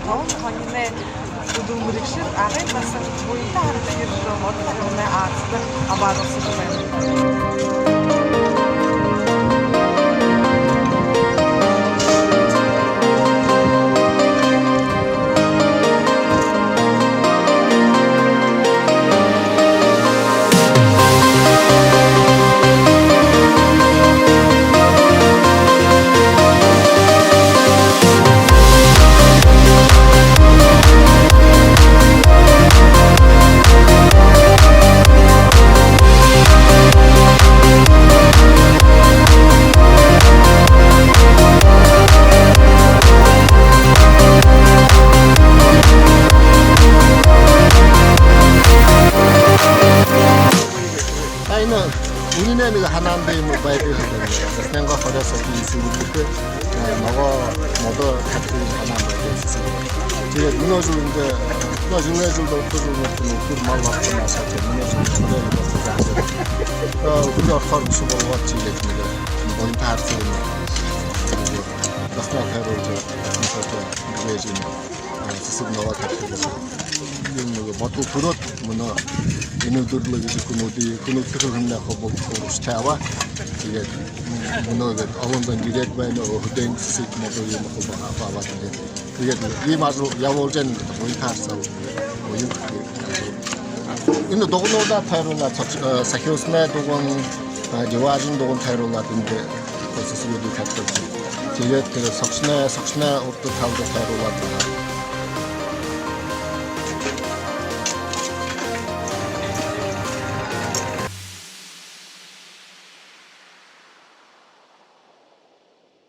таван хононы өдөр мөрөгшил агын басан буянтай харагдаж ирсэн модо тарилгын акци авааруулсан байна. 우리는 하나인데 뭐 봐야 되거든요. 그래서 허려서 сэ스эгүүд 너가 모두 같은 하나인데 сэ스эгүүд. 제가 무너지는데 무너지는데도 또 말밖에 안 하죠. 무너지는데 그거 허름 수고가 지겠습니다. 뭔 다르는 다스나 페로죠. 그래서 이제 сэсэгнова 같은 모두 그릇 문어 мүнөөдэрэй гэж хүмүүстэр хэмнэх хобогч таваа тэгээд өнөөдөр олондон директ байна хөдөө сэсэг модо юм хобоо тэгээд ийм явуулж байгаа буянтаарсаа энэ дугануудай тайруулаад сахюусанай дуган диваажан дуган тайруулаад энэ сэсэгүүдийг тавьдаг. Тэгээд согшоноо урд тавд тайруулаад